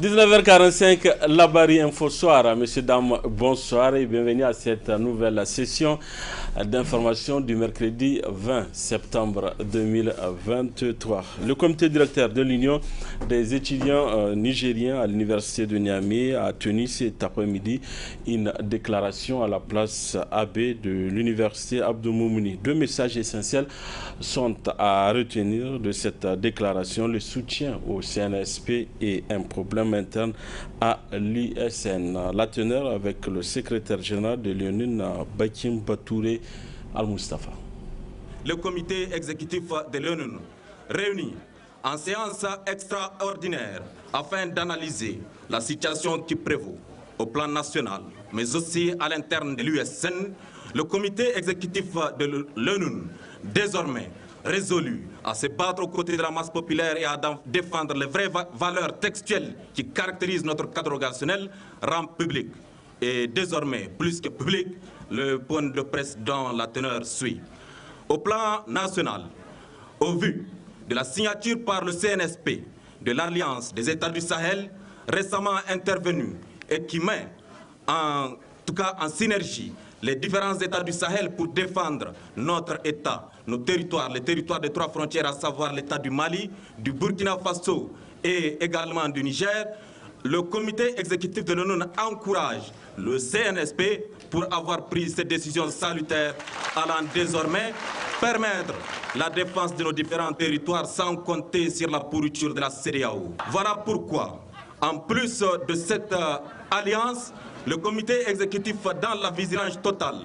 19h45, la Barry Info Soir. Messieurs, dames, bonsoir et bienvenue à cette nouvelle session d'information du mercredi 20 septembre 2023. Le comité directeur de l'Union des étudiants nigériens à l'université de Niamey a tenu cet après-midi une déclaration à la place AB de l'université Abdou Moumouni. Deux messages essentiels sont à retenir de cette déclaration: le soutien au CNSP et un problème interne à l'USN. La teneur avec le secrétaire général de l'UNUN, Bakim Batouré Al-Mustafa. Le comité exécutif de l'UNUN réuni en séance extraordinaire afin d'analyser la situation qui prévaut au plan national, mais aussi à l'interne de l'USN. Le comité exécutif de l'UNUN, désormais résolu à se battre aux côtés de la masse populaire et à défendre les vraies valeurs textuelles qui caractérisent notre cadre organisationnel, rend public. Et désormais, plus que public, le point de presse dont la teneur suit. Au plan national, au vu de la signature par le CNSP de l'Alliance des États du Sahel, récemment intervenue et qui met en tout cas en synergie les différents États du Sahel pour défendre notre État, nos territoires, les territoires des trois frontières, à savoir l'État du Mali, du Burkina Faso et également du Niger, le comité exécutif de l'ONU encourage le CNSP pour avoir pris cette décision salutaire allant désormais permettre la défense de nos différents territoires sans compter sur la pourriture de la CEDEAO. Voilà pourquoi, en plus de cette alliance, le comité exécutif, dans la vigilance totale,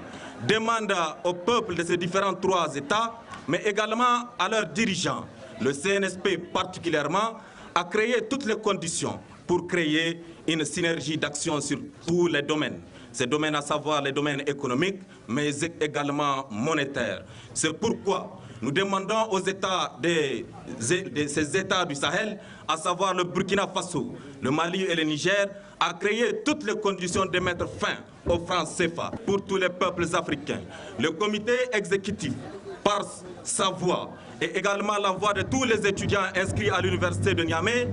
demande au peuple de ces différents trois États, mais également à leurs dirigeants, le CNSP particulièrement, à créer toutes les conditions pour créer une synergie d'action sur tous les domaines. Ces domaines, à savoir les domaines économiques, mais également monétaires. C'est pourquoi nous demandons aux États ces États du Sahel, à savoir le Burkina Faso, le Mali et le Niger, à créer toutes les conditions de mettre fin aux francs CFA pour tous les peuples africains. Le comité exécutif, par sa voix et également la voix de tous les étudiants inscrits à l'université de Niamey,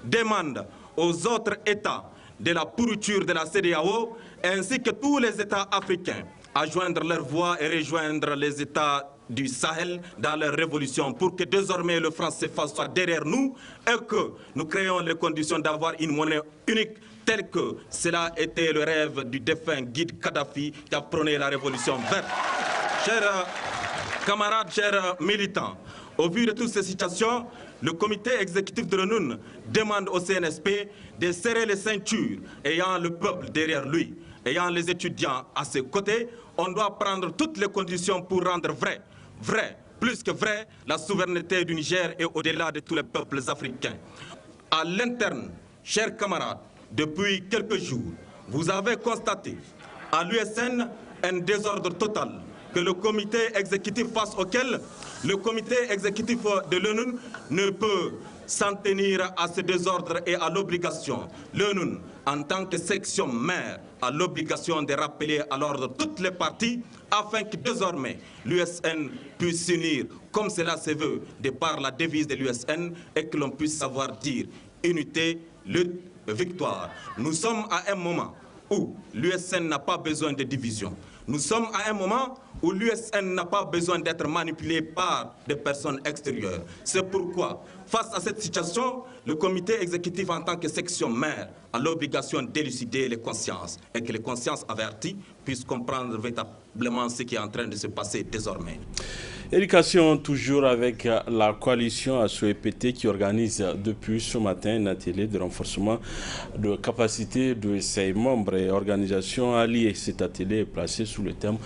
demande aux autres États de la pourriture de la CEDEAO ainsi que tous les États africains à joindre leur voix et rejoindre les États du Sahel dans leur révolution pour que désormais le franc CFA soit derrière nous et que nous créons les conditions d'avoir une monnaie unique tel que cela était le rêve du défunt Guide Kadhafi qui a prôné la révolution verte. Chers camarades, chers militants, au vu de toutes ces situations, le comité exécutif de l'ONU demande au CNSP de serrer les ceintures ayant le peuple derrière lui, ayant les étudiants à ses côtés. On doit prendre toutes les conditions pour rendre vrai, plus que vrai, la souveraineté du Niger et au-delà de tous les peuples africains. À l'interne, chers camarades, depuis quelques jours, vous avez constaté à l'USN un désordre total que le comité exécutif face auquel le comité exécutif de l'ONU ne peut s'en tenir à ce désordre et à l'obligation. L'ONU, en tant que section mère, a l'obligation de rappeler à l'ordre toutes les parties afin que désormais l'USN puisse s'unir comme cela se veut de par la devise de l'USN et que l'on puisse savoir dire unité, lutte, victoire. Nous sommes à un moment où l'USN n'a pas besoin de division. Nous sommes à un moment où l'USN n'a pas besoin d'être manipulé par des personnes extérieures. C'est pourquoi, face à cette situation, le comité exécutif en tant que section mère a l'obligation d'élucider les consciences et que les consciences averties puissent comprendre véritablement ce qui est en train de se passer désormais. Éducation, toujours avec la coalition ASSO-EPT qui organise depuis ce matin un atelier de renforcement de capacité de ses membres et organisations alliées. Cet atelier est placé sous le thème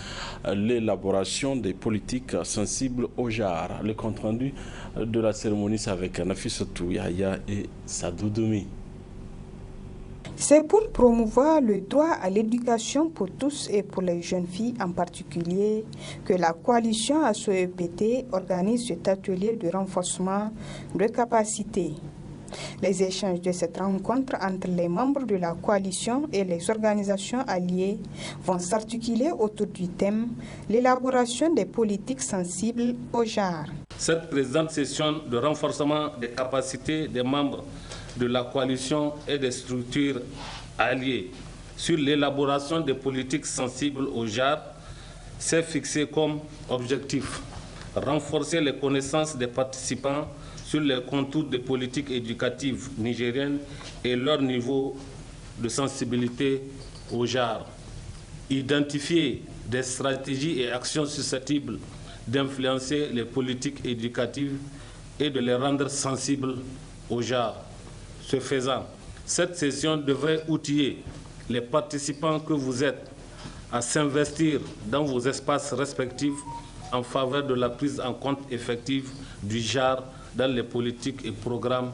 l'élaboration des politiques sensibles au genre. Le compte-rendu de la cérémonie, c'est avec Nafissatou Yahya et Sadou Doumi. C'est pour promouvoir le droit à l'éducation pour tous et pour les jeunes filles en particulier que la coalition ASSO-EPT organise cet atelier de renforcement de capacité. Les échanges de cette rencontre entre les membres de la coalition et les organisations alliées vont s'articuler autour du thème « L'élaboration des politiques sensibles au genre ». Cette présente session de renforcement des capacités des membres de la coalition et des structures alliées sur l'élaboration des politiques sensibles au genre s'est fixée comme objectif renforcer les connaissances des participants sur les contours des politiques éducatives nigériennes et leur niveau de sensibilité au genre, identifier des stratégies et actions susceptibles d'influencer les politiques éducatives et de les rendre sensibles au genre. Ce faisant, cette session devrait outiller les participants que vous êtes à s'investir dans vos espaces respectifs en faveur de la prise en compte effective du genre dans les politiques et programmes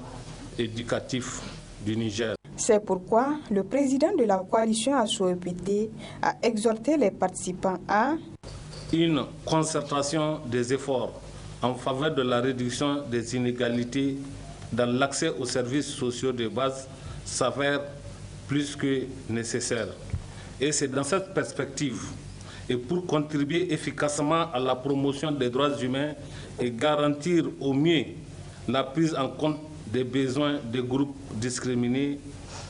éducatifs du Niger. C'est pourquoi le président de la coalition ASSO-EPT a exhorté les participants à une concertation des efforts en faveur de la réduction des inégalités dans l'accès aux services sociaux de base s'avère plus que nécessaire. Et c'est dans cette perspective et pour contribuer efficacement à la promotion des droits humains et garantir au mieux la prise en compte des besoins des groupes discriminés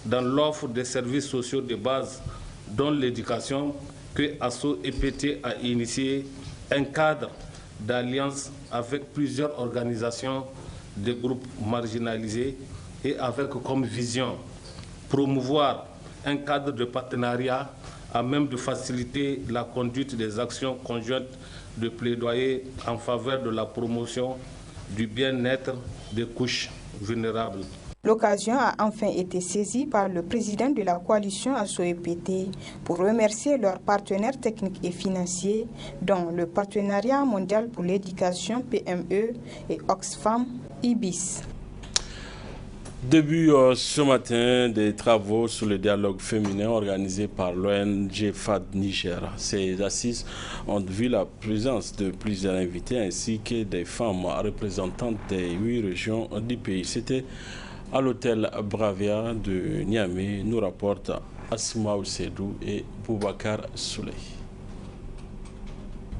dans l'offre des services sociaux de base, dont l'éducation, que ASSO-EPT a initié un cadre d'alliance avec plusieurs organisations de groupes marginalisés et avec comme vision promouvoir un cadre de partenariat à même de faciliter la conduite des actions conjointes de plaidoyer en faveur de la promotion du bien-être des couches vulnérables. L'occasion a enfin été saisie par le président de la coalition ASSO-EPT pour remercier leurs partenaires techniques et financiers, dont le Partenariat mondial pour l'éducation PME et Oxfam IBIS. Début ce matin des travaux sur le dialogue féminin organisé par l'ONG FAD Niger. Ces assises ont vu la présence de plusieurs invités ainsi que des femmes représentantes des 8 régions du pays. C'était à l'hôtel Bravia de Niamey, nous rapportent Asma Oussedou et Boubacar Souley.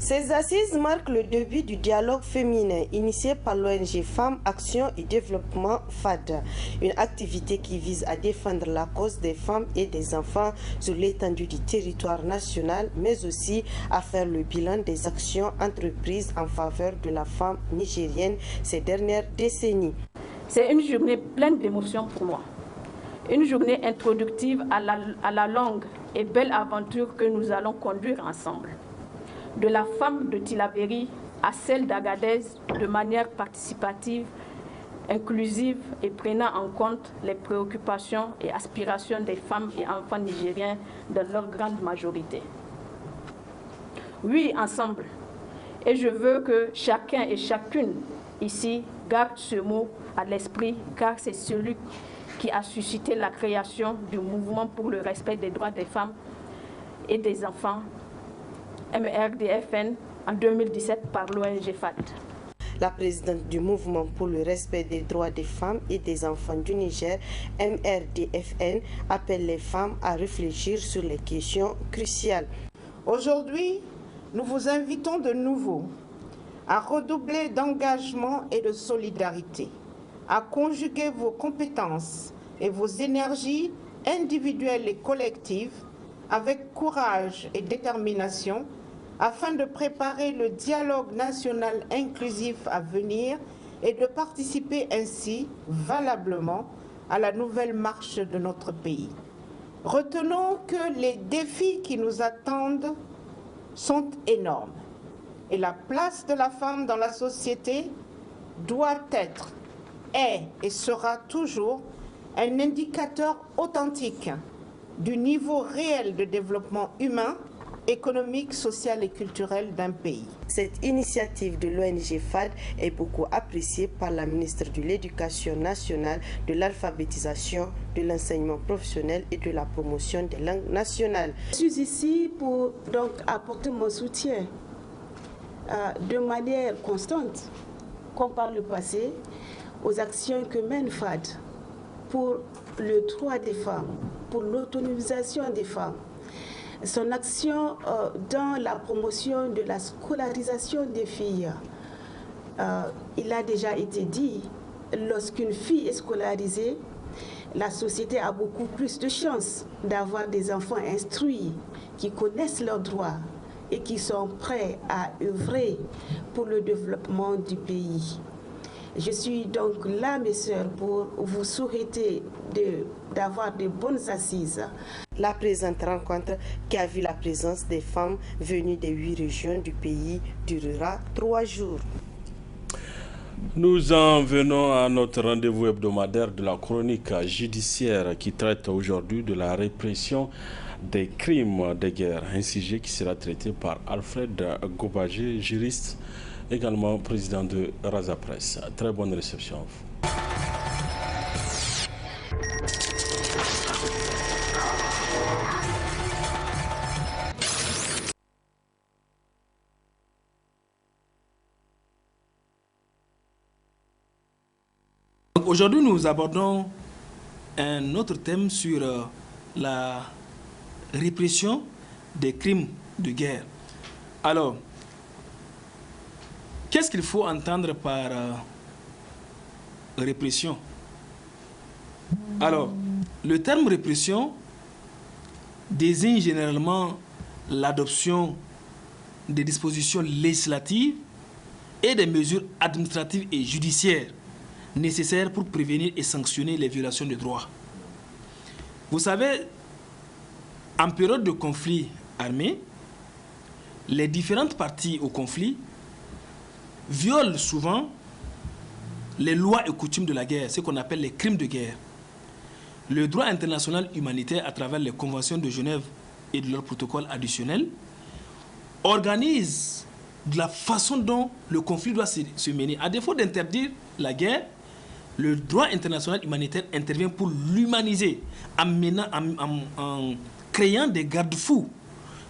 Ces assises marquent le début du dialogue féminin initié par l'ONG Femmes, Action et Développement FAD, une activité qui vise à défendre la cause des femmes et des enfants sur l'étendue du territoire national, mais aussi à faire le bilan des actions entreprises en faveur de la femme nigérienne ces dernières décennies. C'est une journée pleine d'émotions pour moi. Une journée introductive à la longue et belle aventure que nous allons conduire ensemble. De la femme de Tillabéri à celle d'Agadez, de manière participative, inclusive et prenant en compte les préoccupations et aspirations des femmes et enfants nigériens dans leur grande majorité. Oui, ensemble. Et je veux que chacun et chacune ici garde ce mot à l'esprit, car c'est celui qui a suscité la création du mouvement pour le respect des droits des femmes et des enfants, MRDFN, en 2017 par l'ONG FAD. La présidente du mouvement pour le respect des droits des femmes et des enfants du Niger, MRDFN, appelle les femmes à réfléchir sur les questions cruciales. Aujourd'hui, nous vous invitons de nouveau à redoubler d'engagement et de solidarité, à conjuguer vos compétences et vos énergies individuelles et collectives avec courage et détermination afin de préparer le dialogue national inclusif à venir et de participer ainsi valablement à la nouvelle marche de notre pays. Retenons que les défis qui nous attendent sont énormes et la place de la femme dans la société doit être, est et sera toujours un indicateur authentique du niveau réel de développement humain, économique, social et culturel d'un pays. Cette initiative de l'ONG FAD est beaucoup appréciée par la ministre de l'Éducation nationale, de l'alphabétisation, de l'enseignement professionnel et de la promotion des langues nationales. Je suis ici pour donc apporter mon soutien de manière constante, comme par le passé, aux actions que mène FAD pour le droit des femmes, pour l'autonomisation des femmes. Son action dans la promotion de la scolarisation des filles. Il a déjà été dit, lorsqu'une fille est scolarisée, la société a beaucoup plus de chances d'avoir des enfants instruits, qui connaissent leurs droits et qui sont prêts à œuvrer pour le développement du pays. Je suis donc là, mes sœurs, pour vous souhaiter d'avoir de bonnes assises. La présente rencontre, qui a vu la présence des femmes venues des 8 régions du pays, durera 3 jours. Nous en venons à notre rendez-vous hebdomadaire de la chronique judiciaire qui traite aujourd'hui de la répression des crimes de guerre, un sujet qui sera traité par Alfred Gobagé, juriste, également président de Raza Presse. Très bonne réception à vous. Aujourd'hui, nous abordons un autre thème sur la répression des crimes de guerre. Alors, qu'est-ce qu'il faut entendre par répression? Alors, le terme répression désigne généralement l'adoption des dispositions législatives et des mesures administratives et judiciaires nécessaires pour prévenir et sanctionner les violations de droits. Vous savez, en période de conflit armé, les différentes parties au conflit violent souvent les lois et coutumes de la guerre, ce qu'on appelle les crimes de guerre. Le droit international humanitaire, à travers les conventions de Genève et de leurs protocoles additionnels, organise de la façon dont le conflit doit se mener. À défaut d'interdire la guerre, le droit international humanitaire intervient pour l'humaniser en créant des garde-fous.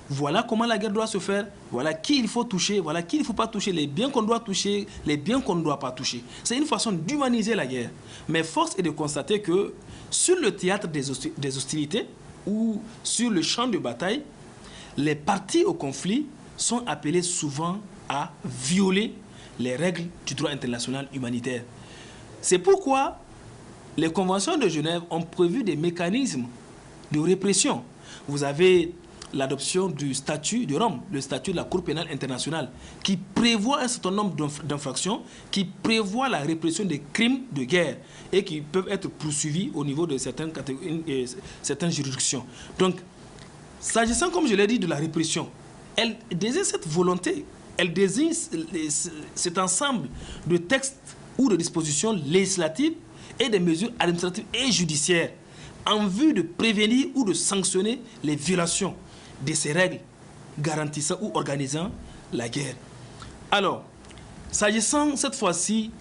Voilà comment la guerre doit se faire, voilà qui il faut toucher, voilà qui il ne faut pas toucher, les biens qu'on doit toucher, les biens qu'on ne doit pas toucher. C'est une façon d'humaniser la guerre. Mais force est de constater que sur le théâtre des hostilités ou sur le champ de bataille, les parties au conflit sont appelées souvent à violer les règles du droit international humanitaire. C'est pourquoi les conventions de Genève ont prévu des mécanismes de répression. Vous avez l'adoption du statut de Rome, le statut de la Cour pénale internationale, qui prévoit un certain nombre d'infractions, qui prévoit la répression des crimes de guerre et qui peuvent être poursuivis au niveau de certaines juridictions. Donc, s'agissant, comme je l'ai dit, de la répression, elle désigne cette volonté, elle désigne cet ensemble de textes ou de dispositions législatives et des mesures administratives et judiciaires en vue de prévenir ou de sanctionner les violations de ces règles garantissant ou organisant la guerre. Alors, s'agissant cette fois-ci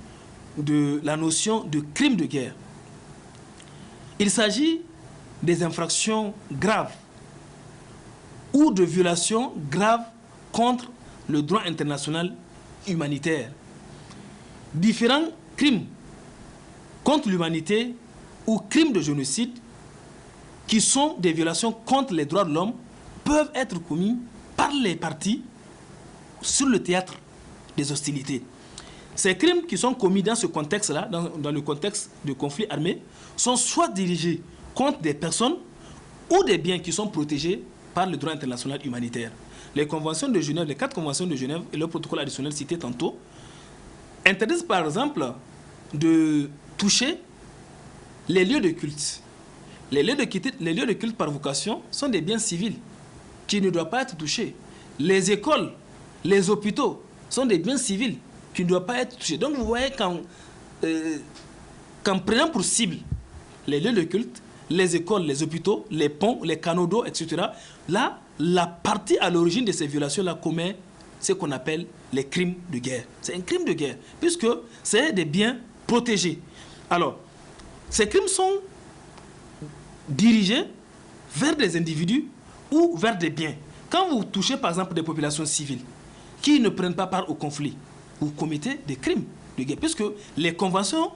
de la notion de crime de guerre, il s'agit des infractions graves ou de violations graves contre le droit international humanitaire. Différents crimes contre l'humanité ou crimes de génocide qui sont des violations contre les droits de l'homme peuvent être commis par les parties sur le théâtre des hostilités. Ces crimes qui sont commis dans ce contexte-là, dans le contexte de conflit armé, sont soit dirigés contre des personnes ou des biens qui sont protégés par le droit international humanitaire. Les conventions de Genève, les 4 conventions de Genève et le protocole additionnel cité tantôt, interdisent par exemple de toucher les lieux de culte. Les lieux de culte par vocation sont des biens civils qui ne doivent pas être touchés. Les écoles, les hôpitaux sont des biens civils qui ne doivent pas être touchés. Donc vous voyez qu'en prenant pour cible les lieux de culte, les écoles, les hôpitaux, les ponts, les canaux d'eau, etc., là, la partie à l'origine de ces violations-là commet ce qu'on appelle les crimes de guerre. C'est un crime de guerre, puisque c'est des biens protégés. Alors, ces crimes sont dirigés vers des individus ou vers des biens. Quand vous touchez, par exemple, des populations civiles qui ne prennent pas part au conflit, vous commettez des crimes de guerre, puisque les conventions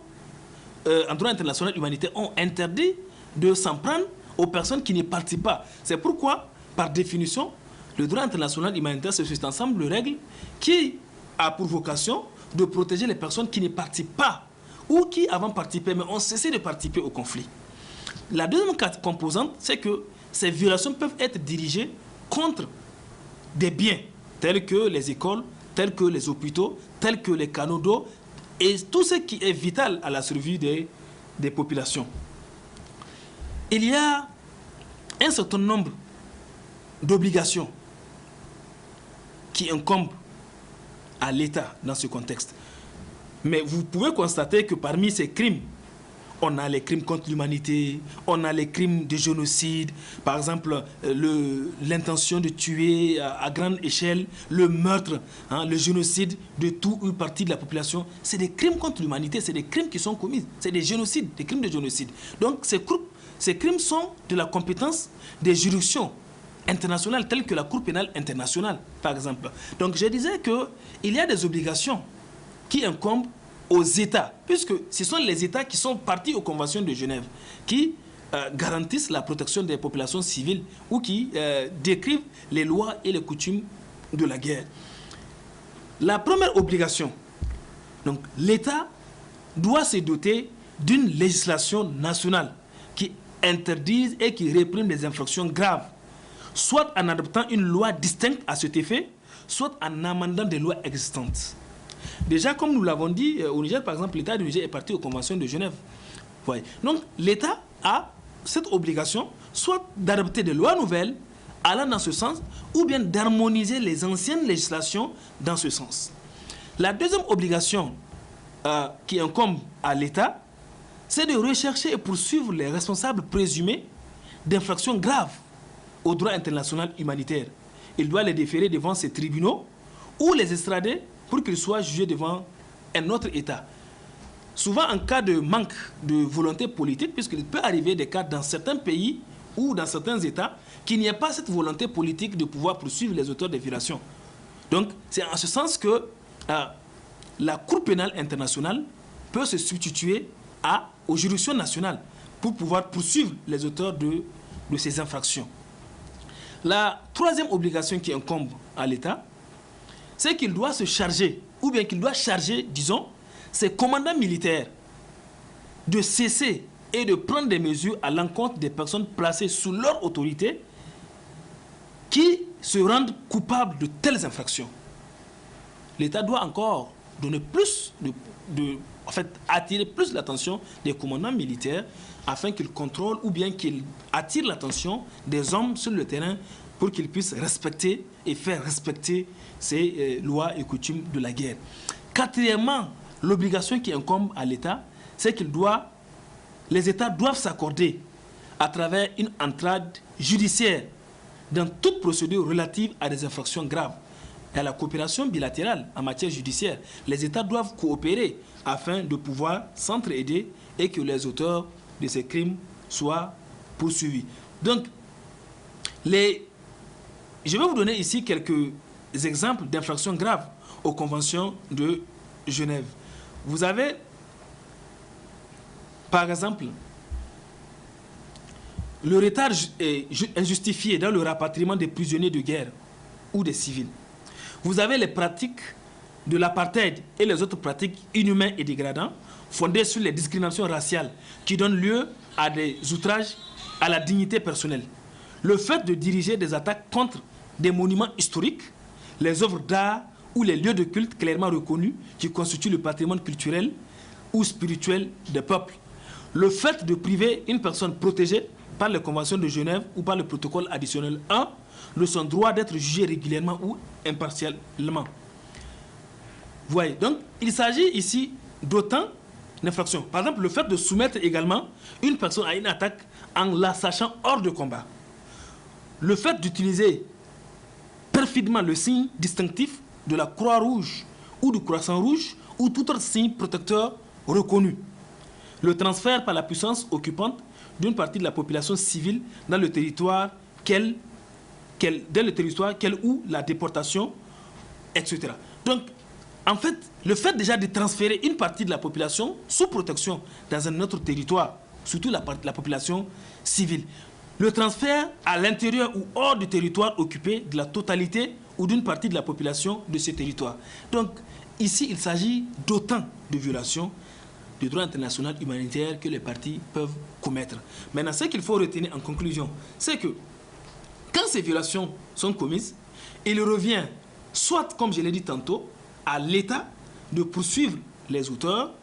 en droit international humanitaire ont interdit de s'en prendre aux personnes qui ne participent pas. C'est pourquoi, par définition, le droit international humanitaire, c'est cet ensemble de règles qui a pour vocation de protéger les personnes qui ne participent pas ou qui, avant participaient, mais ont cessé de participer au conflit. La deuxième composante, c'est que ces violations peuvent être dirigées contre des biens, tels que les écoles, tels que les hôpitaux, tels que les canaux d'eau, et tout ce qui est vital à la survie des populations. Il y a un certain nombre d'obligations qui incombent à l'État dans ce contexte. Mais vous pouvez constater que parmi ces crimes, on a les crimes contre l'humanité, on a les crimes de génocide, par exemple l'intention de tuer à grande échelle, le meurtre, le génocide de toute une partie de la population. C'est des crimes contre l'humanité, c'est des crimes qui sont commis, c'est des génocides, des crimes de génocide. Donc ces crimes sont de la compétence des juridictions internationales telles que la Cour pénale internationale, par exemple. Donc je disais qu'il y a des obligations qui incombent aux États, puisque ce sont les États qui sont partis aux conventions de Genève, qui garantissent la protection des populations civiles ou qui décrivent les lois et les coutumes de la guerre. La première obligation, donc l'État doit se doter d'une législation nationale qui interdise et qui réprime les infractions graves, soit en adoptant une loi distincte à cet effet, soit en amendant des lois existantes. Déjà, comme nous l'avons dit, au Niger, par exemple, l'État du Niger est parti aux conventions de Genève. Ouais. Donc, l'État a cette obligation, soit d'adopter des lois nouvelles allant dans ce sens, ou bien d'harmoniser les anciennes législations dans ce sens. La deuxième obligation qui incombe à l'État, c'est de rechercher et poursuivre les responsables présumés d'infractions graves au droit international humanitaire. Il doit les déférer devant ces tribunaux ou les extrader pour qu'ils soient jugés devant un autre État. Souvent en cas de manque de volonté politique, puisqu'il peut arriver des cas dans certains pays ou dans certains États qu'il n'y ait pas cette volonté politique de pouvoir poursuivre les auteurs des violations. Donc c'est en ce sens que la Cour pénale internationale peut se substituer aux juridictions nationales pour pouvoir poursuivre les auteurs de ces infractions. La troisième obligation qui incombe à l'État, c'est qu'il doit se charger, ou bien qu'il doit charger, disons, ses commandants militaires de cesser et de prendre des mesures à l'encontre des personnes placées sous leur autorité qui se rendent coupables de telles infractions. L'État doit encore donner plus attirer plus l'attention des commandants militaires afin qu'ils contrôlent ou bien qu'ils attirent l'attention des hommes sur le terrain pour qu'ils puissent respecter et faire respecter ces lois et coutumes de la guerre. Quatrièmement, l'obligation qui incombe à l'État, c'est les États doivent s'accorder à travers une entrade judiciaire dans toute procédure relative à des infractions graves et à la coopération bilatérale en matière judiciaire. Les États doivent coopérer afin de pouvoir s'entraider et que les auteurs de ces crimes soient poursuivis. Donc, je vais vous donner ici quelques exemples d'infractions graves aux conventions de Genève. Vous avez, par exemple, le retard injustifié dans le rapatriement des prisonniers de guerre ou des civils. Vous avez les pratiques de l'apartheid et les autres pratiques inhumaines et dégradantes fondées sur les discriminations raciales qui donnent lieu à des outrages à la dignité personnelle. Le fait de diriger des attaques contre des monuments historiques, les œuvres d'art ou les lieux de culte clairement reconnus qui constituent le patrimoine culturel ou spirituel des peuples. Le fait de priver une personne protégée par les conventions de Genève ou par le protocole additionnel 1 de son droit d'être jugé régulièrement ou impartialement. Vous voyez, donc il s'agit ici d'autant d'infractions. Par exemple, le fait de soumettre également une personne à une attaque en la sachant hors de combat. Le fait d'utiliser perfidement le signe distinctif de la Croix-Rouge ou du Croissant-Rouge ou tout autre signe protecteur reconnu. Le transfert par la puissance occupante d'une partie de la population civile dans le territoire ou la déportation, etc. Donc, en fait, le fait déjà de transférer une partie de la population sous protection dans un autre territoire, surtout la population civile, le transfert à l'intérieur ou hors du territoire occupé de la totalité ou d'une partie de la population de ce territoire. Donc, ici, il s'agit d'autant de violations du droit international humanitaire que les parties peuvent commettre. Maintenant, ce qu'il faut retenir en conclusion, c'est que quand ces violations sont commises, il revient soit, comme je l'ai dit tantôt, à l'État de poursuivre les auteurs.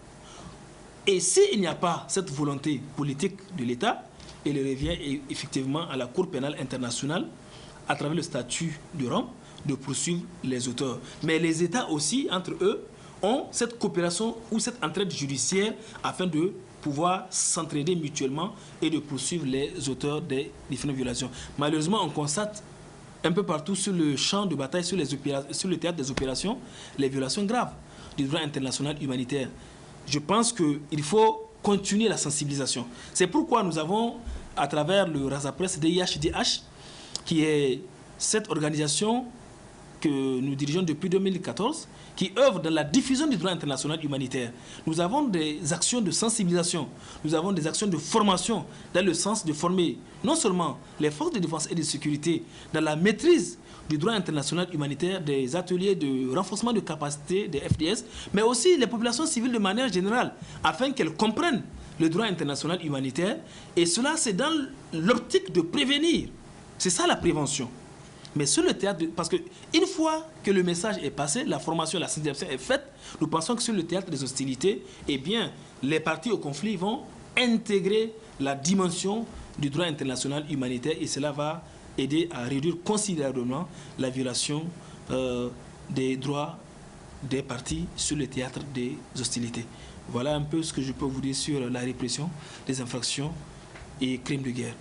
Et s'il n'y a pas cette volonté politique de l'État, il revient effectivement à la Cour pénale internationale, à travers le statut de Rome, de poursuivre les auteurs. Mais les États aussi, entre eux, ont cette coopération ou cette entraide judiciaire afin de pouvoir s'entraider mutuellement et de poursuivre les auteurs des différentes violations. Malheureusement, on constate un peu partout sur le champ de bataille, sur le théâtre des opérations, les violations graves du droit international humanitaire. Je pense qu'il faut continuer la sensibilisation. C'est pourquoi nous avons, à travers le Razapresse DIHDH, qui est cette organisation que nous dirigeons depuis 2014, qui œuvre dans la diffusion du droit international humanitaire. Nous avons des actions de sensibilisation, nous avons des actions de formation dans le sens de former non seulement les forces de défense et de sécurité dans la maîtrise du droit international humanitaire, des ateliers de renforcement de capacité des FDS, mais aussi les populations civiles de manière générale, afin qu'elles comprennent le droit international humanitaire. Et cela, c'est dans l'optique de prévenir. C'est ça la prévention. Mais sur le théâtre, parce qu'une fois que le message est passé, la formation, la sensibilisation est faite, nous pensons que sur le théâtre des hostilités, eh bien, les parties au conflit vont intégrer la dimension du droit international humanitaire et cela va aider à réduire considérablement la violation des droits des parties sur le théâtre des hostilités. Voilà un peu ce que je peux vous dire sur la répression des infractions et crimes de guerre.